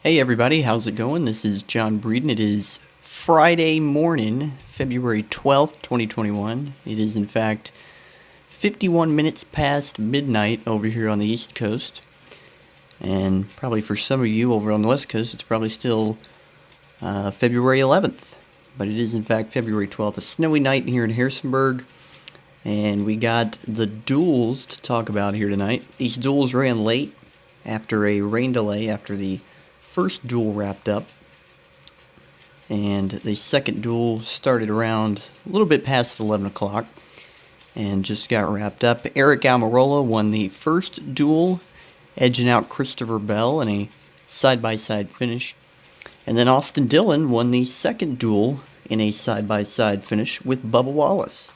Hey everybody, how's it going? This is John Breeden. It is Friday morning, February 12th, 2021. It is in fact 51 minutes past midnight over here on the East Coast. And probably for some of you over on the West Coast, it's probably still February 11th. But it is in fact February 12th, a snowy night here in Harrisonburg. And we got the duels to talk about here tonight. These duels ran late after a rain delay after the first duel wrapped up, and the second duel started around a little bit past 11 o'clock and just got wrapped up. Eric Almirola won the first duel, edging out Christopher Bell in a side-by-side finish, and then Austin Dillon won the second duel in a side-by-side finish with Bubba Wallace.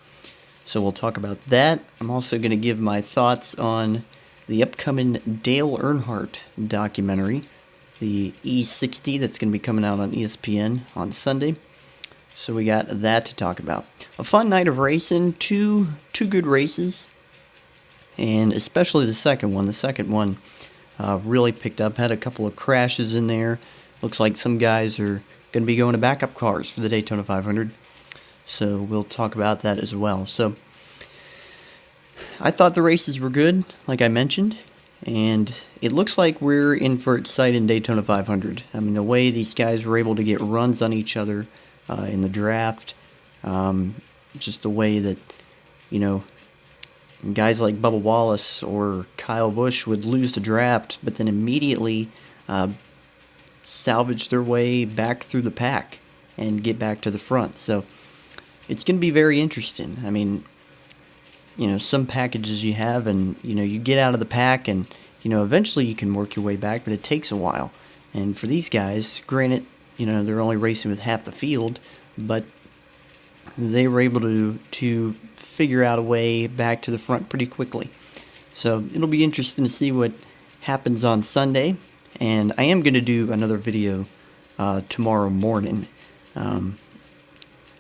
So we'll talk about that. I'm also going to give my thoughts on the upcoming Dale Earnhardt documentary, the E60 that's going to be coming out on ESPN on Sunday. So we got that to talk about. A fun night of racing, two good races, and especially the second one. The second one really picked up, had a couple of crashes in there. Looks like some guys are going to be going to backup cars for the Daytona 500. So we'll talk about that as well. So I thought the races were good, like I mentioned. And it looks like we're in for exciting Daytona 500. I mean, the way these guys were able to get runs on each other in the draft, just the way that, you know, guys like Bubba Wallace or Kyle Busch would lose the draft, but then immediately salvage their way back through the pack and get back to the front. So it's going to be very interesting. I mean, you know, some packages you have and, you know, you get out of the pack and, you know, eventually you can work your way back, but it takes a while. And for these guys, granted, you know, they're only racing with half the field, but they were able to figure out a way back to the front pretty quickly. So it'll be interesting to see what happens on Sunday. And I am going to do another video tomorrow morning, kind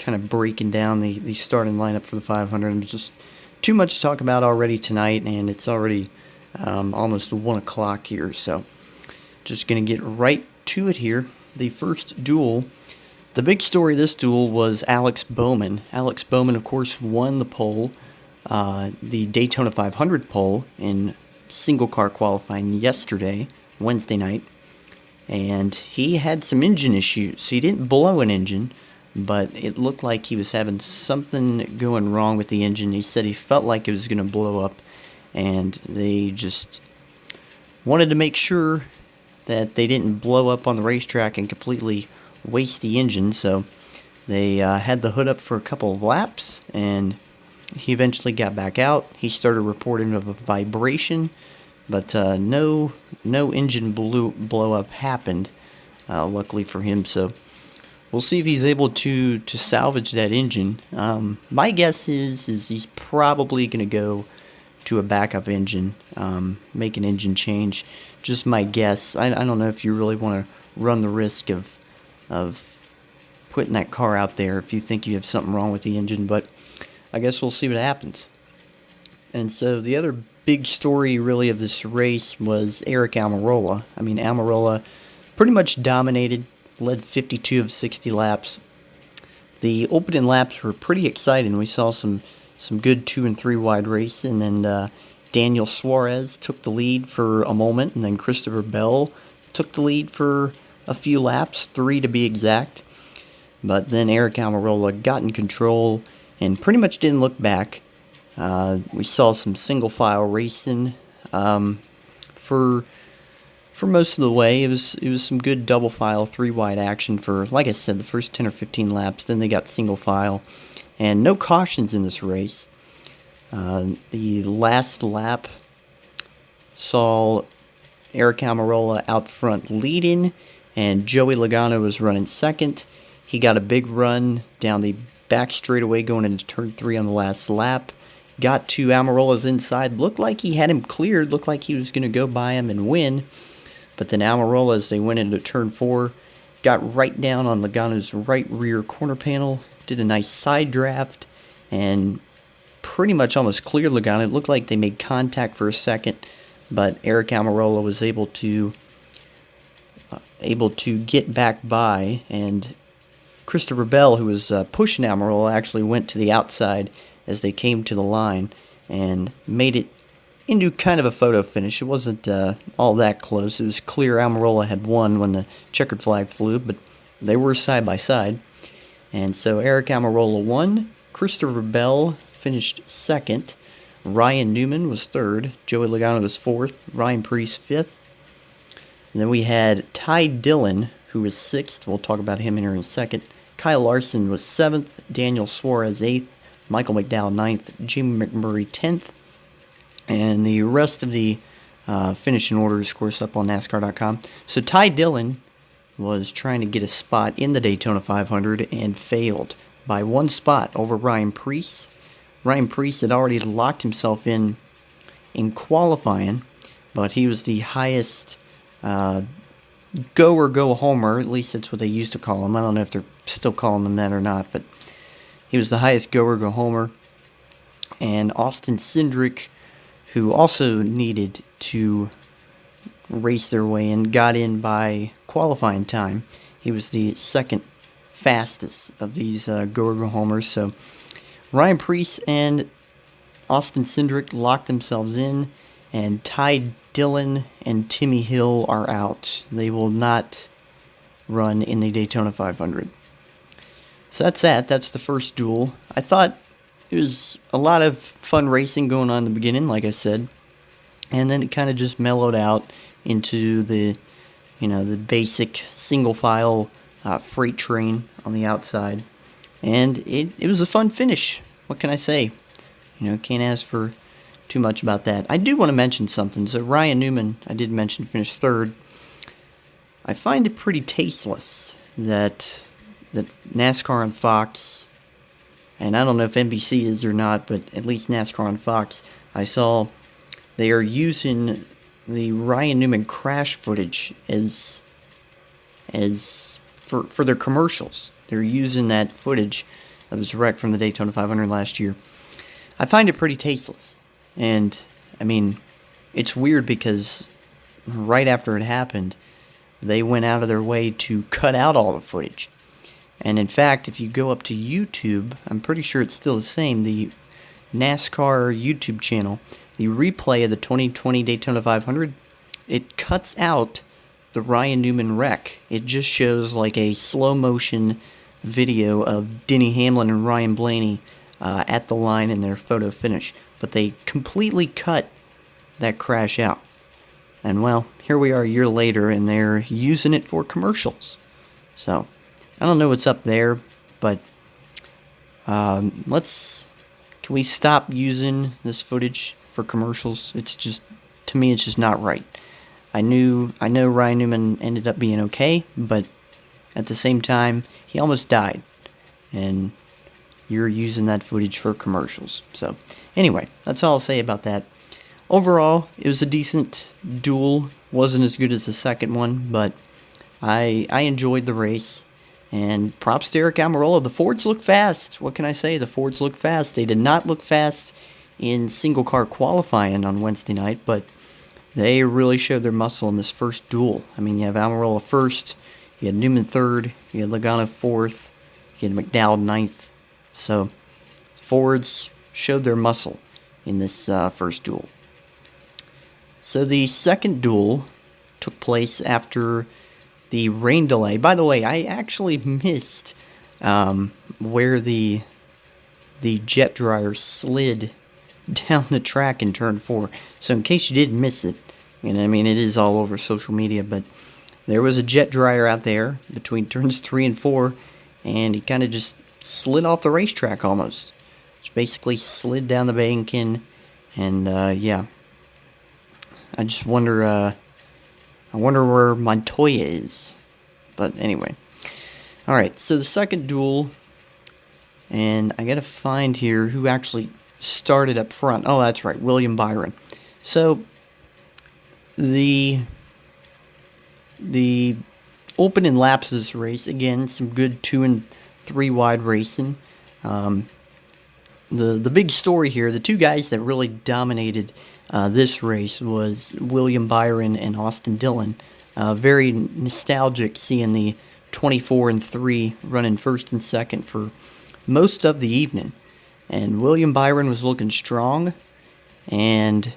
of breaking down the starting lineup for the 500. I'm just too much to talk about already tonight, and it's already almost 1 o'clock here, so just going to get right to it here. The first duel, the big story of this duel was Alex Bowman. Alex Bowman, of course, won the pole, the Daytona 500 pole in single car qualifying yesterday, Wednesday night, and he had some engine issues. He didn't blow an engine, but it looked like he was having something going wrong with the engine. He said he felt like it was going to blow up, and they just wanted to make sure that they didn't blow up on the racetrack and completely waste the engine. So they had the hood up for a couple of laps, and he eventually got back out. He started reporting of a vibration, but no engine blow up happened, luckily for him. So we'll see if he's able to salvage that engine. My guess is he's probably going to go to a backup engine, make an engine change. Just my guess. I don't know if you really want to run the risk of putting that car out there if you think you have something wrong with the engine, but I guess we'll see what happens. And so the other big story really of this race was Eric Almirola. I mean, Almirola pretty much dominated, led 52 of 60 laps. The opening laps were pretty exciting. We saw some good 2 and 3 wide racing, and Daniel Suarez took the lead for a moment, and then Christopher Bell took the lead for a few laps, 3 to be exact. But then Eric Almirola got in control and pretty much didn't look back. We saw some single file racing for most of the way. It was some good double file 3 wide action for, like I said, the first 10 or 15 laps. Then they got single file, and no cautions in this race. The last lap saw Eric Almirola out front leading, and Joey Logano was running second. He got a big run down the back straightaway going into turn 3 on the last lap. Got to Almirola's inside. Looked like he had him cleared. Looked like he was going to go by him and win. But then Almirola, as they went into turn 4, got right down on Logano's right rear corner panel, did a nice side draft, and pretty much almost cleared Logano. It looked like they made contact for a second, but Eric Almirola was able to able to get back by, and Christopher Bell, who was pushing Almirola, actually went to the outside as they came to the line and made it into kind of a photo finish. It wasn't all that close. It was clear Almirola had won when the checkered flag flew, but they were side by side. And so Eric Almirola won. Christopher Bell finished second. Ryan Newman was third. Joey Logano was fourth. Ryan Preece fifth. And then we had Ty Dillon, who was sixth. We'll talk about him here in a second. Kyle Larson was seventh. Daniel Suarez eighth. Michael McDowell ninth. Jimmy McMurray 10th. And the rest of the finishing order is, of course, up on NASCAR.com. So Ty Dillon was trying to get a spot in the Daytona 500 and failed by one spot over Ryan Preece. Ryan Preece had already locked himself in qualifying, but he was the highest go or go homer. At least that's what they used to call him. I don't know if they're still calling him that or not, but he was the highest go or go homer. And Austin Cindric, who also needed to race their way in, got in by qualifying time. He was the second fastest of these go-or-go homers. So Ryan Preece and Austin Cindric locked themselves in, and Ty Dillon and Timmy Hill are out. They will not run in the Daytona 500. So that's that. That's the first duel. I thought it was a lot of fun racing going on in the beginning, like I said, and then it kind of just mellowed out into the basic single file freight train on the outside, and it was a fun finish. What can I say? Can't ask for too much about that. I do want to mention something. So Ryan Newman, I did mention, finished third. I find it pretty tasteless that NASCAR on Fox, and I don't know if NBC is or not, but at least NASCAR on Fox, I saw they are using the Ryan Newman crash footage as for their commercials. They're using that footage of his wreck from the Daytona 500 last year. I find it pretty tasteless. And, I mean, it's weird because right after it happened, they went out of their way to cut out all the footage. And in fact, if you go up to YouTube, I'm pretty sure it's still the same, the NASCAR YouTube channel, the replay of the 2020 Daytona 500, it cuts out the Ryan Newman wreck. It just shows like a slow motion video of Denny Hamlin and Ryan Blaney at the line in their photo finish. But they completely cut that crash out. And well, here we are a year later and they're using it for commercials. So, I don't know what's up there, but can we stop using this footage for commercials? It's just, to me, it's just not right. I know Ryan Newman ended up being okay, but at the same time, he almost died. And you're using that footage for commercials. So, anyway, that's all I'll say about that. Overall, it was a decent duel. Wasn't as good as the second one, but I enjoyed the race. And props to Eric Almirola. The Fords look fast. What can I say? The Fords look fast. They did not look fast in single car qualifying on Wednesday night, but they really showed their muscle in this first duel. I mean, you have Almirola first, you had Newman third, you had Logano fourth, you had McDowell ninth. So, Fords showed their muscle in this first duel. So the second duel took place after the rain delay. By the way, I actually missed where the jet dryer slid down the track in turn 4. So in case you didn't miss it, and I mean it is all over social media, but there was a jet dryer out there between turns 3 and 4, and he kind of just slid off the racetrack almost. Just basically slid down the bank and yeah. I just wonder where Montoya is. But anyway. Alright, so the second duel, and I gotta find here who actually started up front. Oh, that's right, William Byron. So, the opening laps of this race, again, some good 2 and 3 wide racing. The big story here, the two guys that really dominated this race was William Byron and Austin Dillon. Very nostalgic seeing the 24-3 running first and second for most of the evening. And William Byron was looking strong, and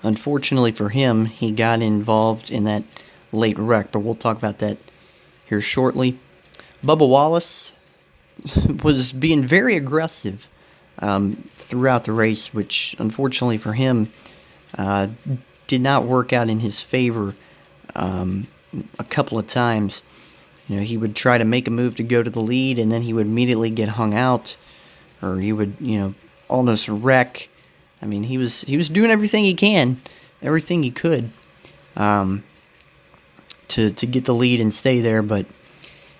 unfortunately for him, he got involved in that late wreck, but we'll talk about that here shortly. Bubba Wallace was being very aggressive throughout the race, which unfortunately for him did not work out in his favor a couple of times. You know, he would try to make a move to go to the lead, and then he would immediately get hung out, or he would, almost wreck. I mean, he was doing everything he could, to get the lead and stay there, but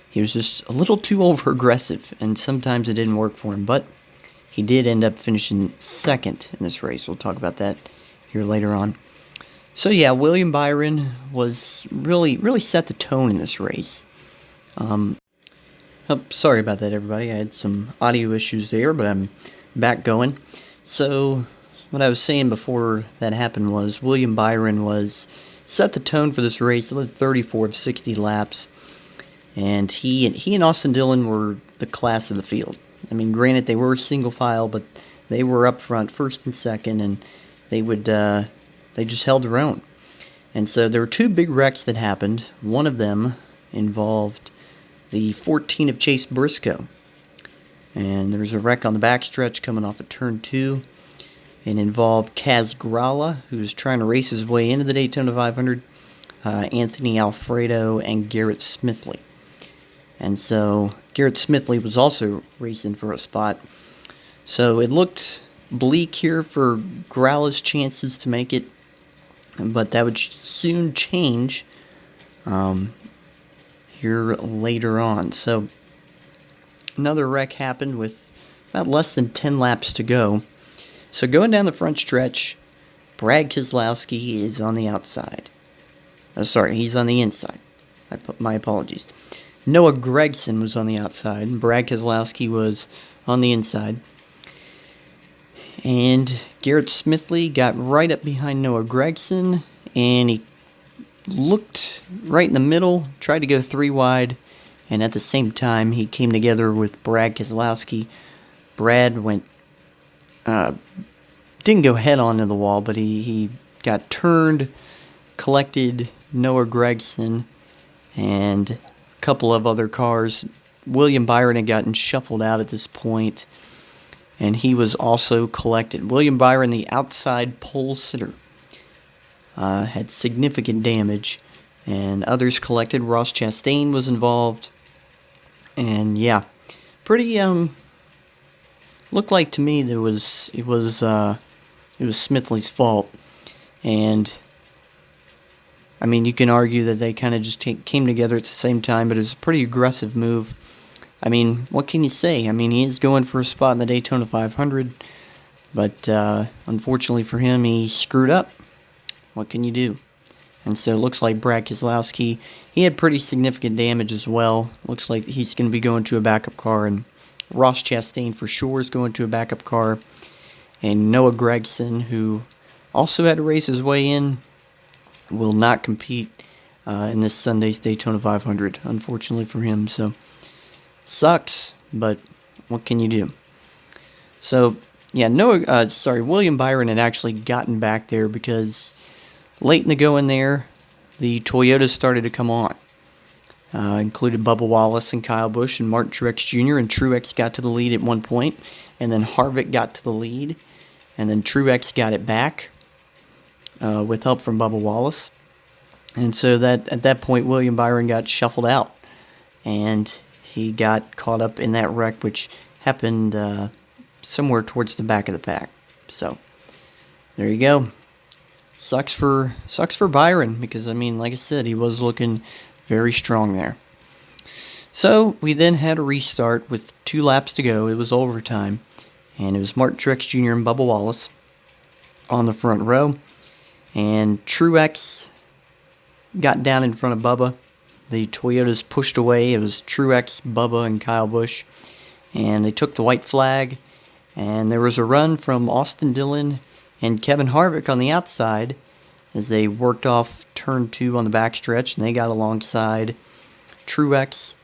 he was just a little too over-aggressive, and sometimes it didn't work for him. But he did end up finishing second in this race. We'll talk about that here later on. So yeah, William Byron was really set the tone in this race. Sorry about that, everybody. I had some audio issues there, but I'm back going. So what I was saying before that happened was William Byron set the tone for this race. He led 34 of 60 laps, and he and Austin Dillon were the class of the field. I mean, granted, they were single file, but they were up front, first and second, and they just held their own. And so there were two big wrecks that happened. One of them involved the 14 of Chase Briscoe. And there was a wreck on the backstretch coming off of turn 2. It involved Kaz Grala, who was trying to race his way into the Daytona 500, Anthony Alfredo, and Garrett Smithley. And so Garrett Smithley was also racing for a spot. So it looked bleak here for Grala's chances to make it, but that would soon change here later on. So another wreck happened with about less than 10 laps to go. So going down the front stretch, Brad Keselowski is on the outside. He's on the inside. My apologies. Noah Gragson was on the outside, and Brad Keselowski was on the inside. And Garrett Smithley got right up behind Noah Gragson, and he looked right in the middle, tried to go 3 wide, and at the same time he came together with Brad Keselowski. Brad didn't go head on to the wall, but he got turned, collected Noah Gragson and a couple of other cars. William Byron had gotten shuffled out at this point, and he was also collected. William Byron, the outside pole sitter, had significant damage, and others collected. Ross Chastain was involved, and yeah, pretty looked like to me that it was Smithley's fault. And I mean, you can argue that they kind of just came together at the same time, but it was a pretty aggressive move. I mean, what can you say? I mean, he is going for a spot in the Daytona 500, but unfortunately for him, he screwed up. What can you do? And so it looks like Brad Keselowski, he had pretty significant damage as well. Looks like he's going to be going to a backup car, and Ross Chastain for sure is going to a backup car. And Noah Gragson, who also had to race his way in, will not compete in this Sunday's Daytona 500, unfortunately for him. So, sucks, but what can you do? So, yeah, William Byron had actually gotten back there because late in the going there, the Toyotas started to come on. Included Bubba Wallace and Kyle Busch and Martin Truex Jr., and Truex got to the lead at one point, and then Harvick got to the lead, and then Truex got it back with help from Bubba Wallace. And so that at that point, William Byron got shuffled out, and he got caught up in that wreck, which happened somewhere towards the back of the pack. So there you go. Sucks for Byron, because I mean, like I said, he was looking very strong there. So we then had a restart with 2 laps to go. It was overtime, and it was Martin Truex Jr. and Bubba Wallace on the front row, and Truex got down in front of Bubba. The Toyotas pushed away. It was Truex, Bubba, and Kyle Busch, and they took the white flag, and there was a run from Austin Dillon and Kevin Harvick on the outside, as they worked off turn 2 on the backstretch, and they got alongside Truex.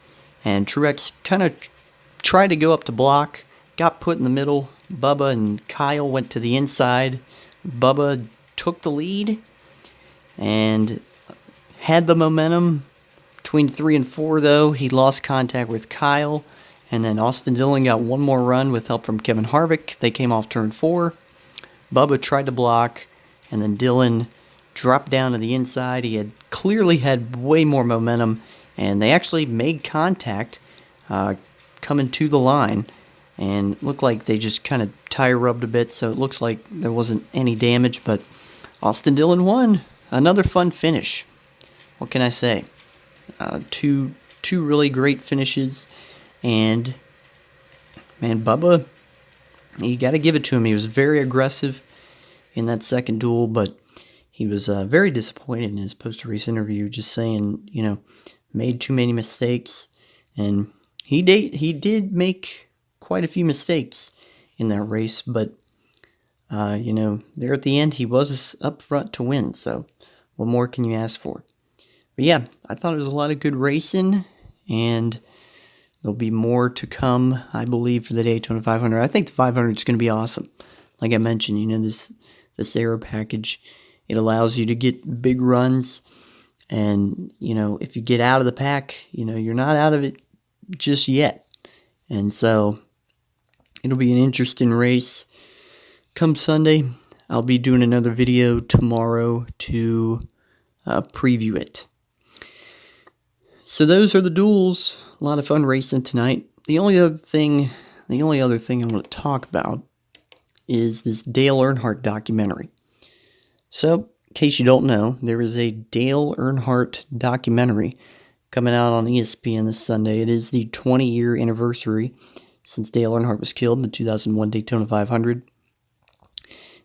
And Truex kind of tried to go up to block, got put in the middle. Bubba and Kyle went to the inside. Bubba took the lead and had the momentum. Between 3 and 4, though, he lost contact with Kyle. And then Austin Dillon got one more run with help from Kevin Harvick. They came off turn 4. Bubba tried to block, and then Dillon dropped down to the inside. He had clearly had way more momentum, and they actually made contact coming to the line. And looked like they just kind of tire rubbed a bit, so it looks like there wasn't any damage. But Austin Dillon won. Another fun finish. What can I say? Two really great finishes. And, man, Bubba, you got to give it to him. He was very aggressive in that second duel, but he was very disappointed in his post-race interview, just saying, made too many mistakes. And he did make quite a few mistakes in that race, but, there at the end, he was up front to win, so what more can you ask for? But yeah, I thought it was a lot of good racing, and there'll be more to come, I believe, for the Daytona 500. I think the 500 is going to be awesome. Like I mentioned, this aero package, it allows you to get big runs, and, if you get out of the pack, you're not out of it just yet. And so it'll be an interesting race. Come Sunday, I'll be doing another video tomorrow to preview it. So those are the duels. A lot of fun racing tonight. The only other thing I want to talk about is this Dale Earnhardt documentary. So, in case you don't know, there is a Dale Earnhardt documentary coming out on ESPN this Sunday. It is the 20-year anniversary since Dale Earnhardt was killed in the 2001 Daytona 500.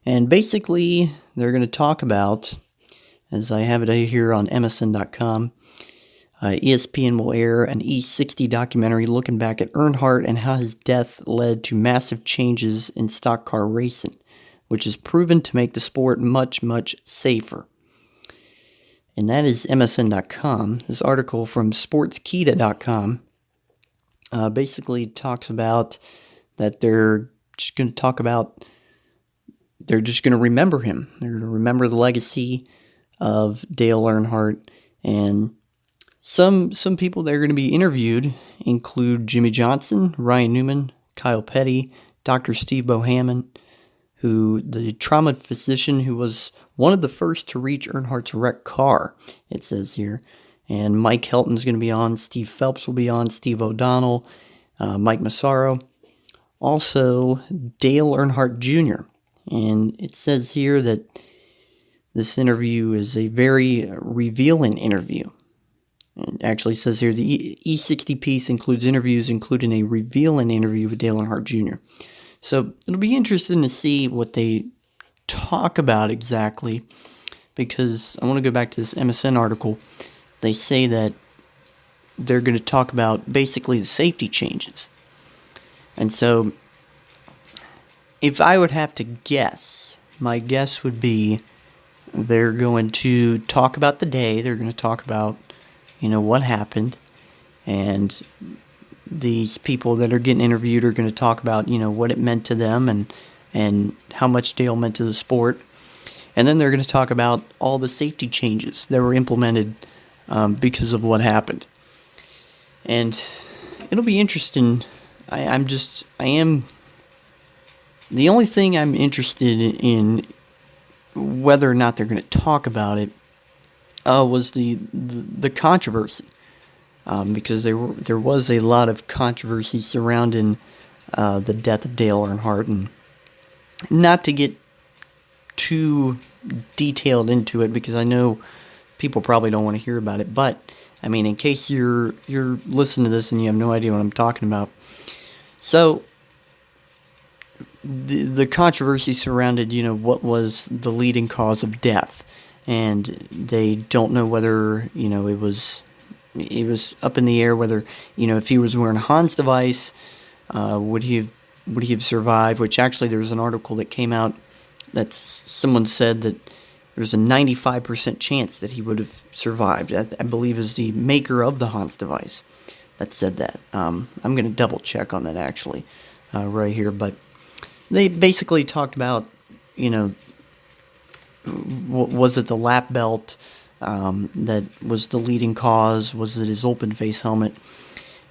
And basically, they're going to talk about, as I have it here on MSN.com, ESPN will air an E60 documentary looking back at Earnhardt and how his death led to massive changes in stock car racing, which is proven to make the sport much, much safer. And that is MSN.com. This article from Sportskita.com basically talks about that they're just going to remember him. They're going to remember the legacy of Dale Earnhardt. And some people that are going to be interviewed include Jimmy Johnson, Ryan Newman, Kyle Petty, Dr. Steve Bohaman, the trauma physician who was one of the first to reach Earnhardt's wrecked car, it says here. And Mike Helton's going to be on, Steve Phelps will be on, Steve O'Donnell, Mike Massaro. Also, Dale Earnhardt Jr. And it says here that this interview is a very revealing interview. It actually says here the E60 piece includes interviews, including a revealing interview with Dale Earnhardt Jr. So it'll be interesting to see what they talk about exactly, because I want to go back to this MSN article. They say that they're going to talk about basically the safety changes. And so if I would have to guess, my guess would be they're going to talk about the day. They're going to talk about, what happened. And these people that are getting interviewed are going to talk about, what it meant to them and how much Dale meant to the sport. And then they're going to talk about all the safety changes that were implemented because of what happened. And it'll be interesting. The only thing I'm interested in whether or not they're going to talk about it was the controversy, because there was a lot of controversy surrounding the death of Dale Earnhardt, and not to get too detailed into it because I know people probably don't want to hear about it, but I mean, in case you're listening to this and you have no idea what I'm talking about, so the controversy surrounded, what was the leading cause of death, and they don't know whether, it was up in the air whether, if he was wearing a Hans device, would he have survived? Which actually, there was an article that came out that someone said that there's a 95% chance that he would have survived. I believe is the maker of the Hans device that said that. I'm going to double check on that actually right here, but they basically talked about, you know, was it the lap belt that was the leading cause? Was it his open face helmet?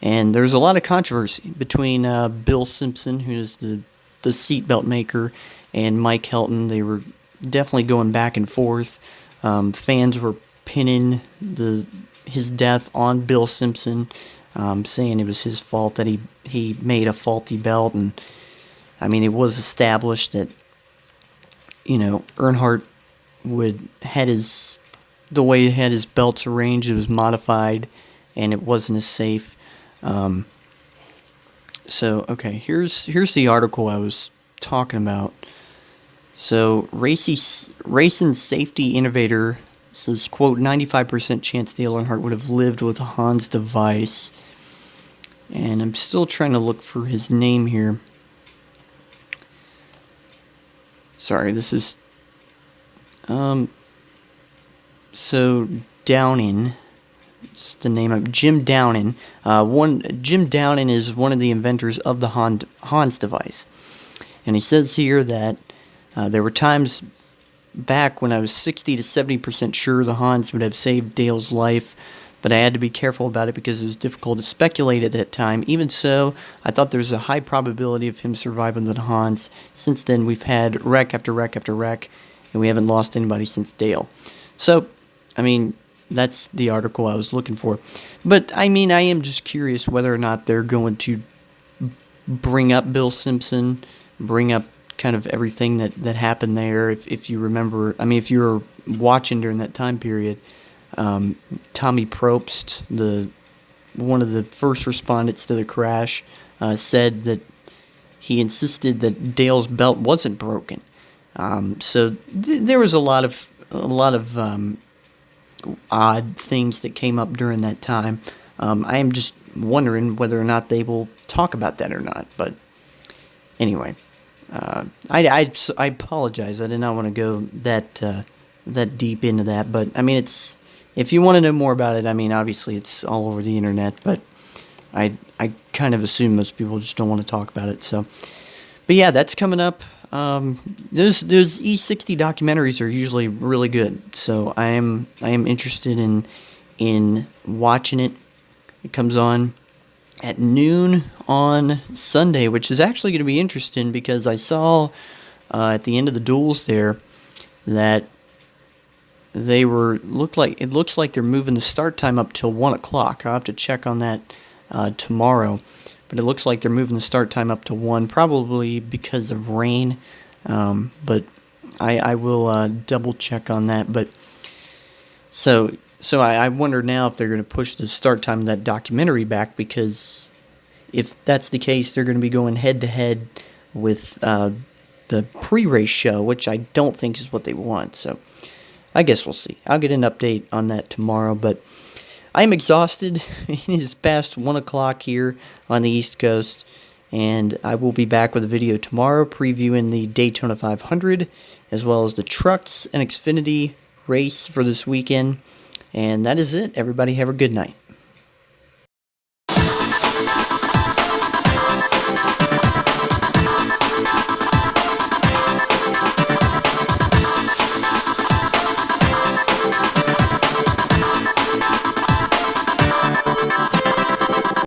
And there's a lot of controversy between Bill Simpson, who is the seatbelt maker, and Mike Helton. They were definitely going back and forth. Fans were pinning his death on Bill Simpson, saying it was his fault that he made a faulty belt. And I mean, it was established that, you know, Earnhardt the way he had his belts arranged, it was modified, and it wasn't as safe. So okay, here's the article I was talking about. So Racing Safety Innovator says, quote, 95% chance Dale Earnhardt would have lived with a Hans device. And I'm still trying to look for his name here. Sorry, this is so Downing, it's the name of Jim Downing. Jim Downing is one of the inventors of the Hans device. And he says here that there were times back when I was 60 to 70% sure the Hans would have saved Dale's life, but I had to be careful about it because it was difficult to speculate at that time. Even so, I thought there was a high probability of him surviving the Hans. Since then, we've had wreck after wreck after wreck, and we haven't lost anybody since Dale. So, I mean, that's the article I was looking for. But, I mean, I am just curious whether or not they're going to bring up Bill Simpson, bring up kind of everything that happened there. If you remember, I mean, if you were watching during that time period, Tommy Probst, one of the first respondents to the crash, said that he insisted that Dale's belt wasn't broken. So there was a lot of odd things that came up during that time. I am just wondering whether or not they will talk about that or not. But anyway, I apologize. I did not want to go that deep into that. But I mean, if you want to know more about it, I mean, obviously it's all over the internet. But I kind of assume most people just don't want to talk about it. So, but yeah, that's coming up. Those E60 documentaries are usually really good, so I am interested in watching it. It comes on at noon on Sunday, which is actually going to be interesting because I saw at the end of the Duels there that it looks like they're moving the start time up till 1 o'clock. I'll have to check on that tomorrow. But it looks like they're moving the start time up to 1, probably because of rain. But I will double check on that. But so I wonder now if they're going to push the start time of that documentary back, because if that's the case, they're going to be going head to head with the pre-race show, which I don't think is what they want. So I guess we'll see. I'll get an update on that tomorrow. But I'm exhausted. It is past 1 o'clock here on the East Coast, and I will be back with a video tomorrow previewing the Daytona 500, as well as the Trucks and Xfinity race for this weekend. And that is it. Everybody have a good night.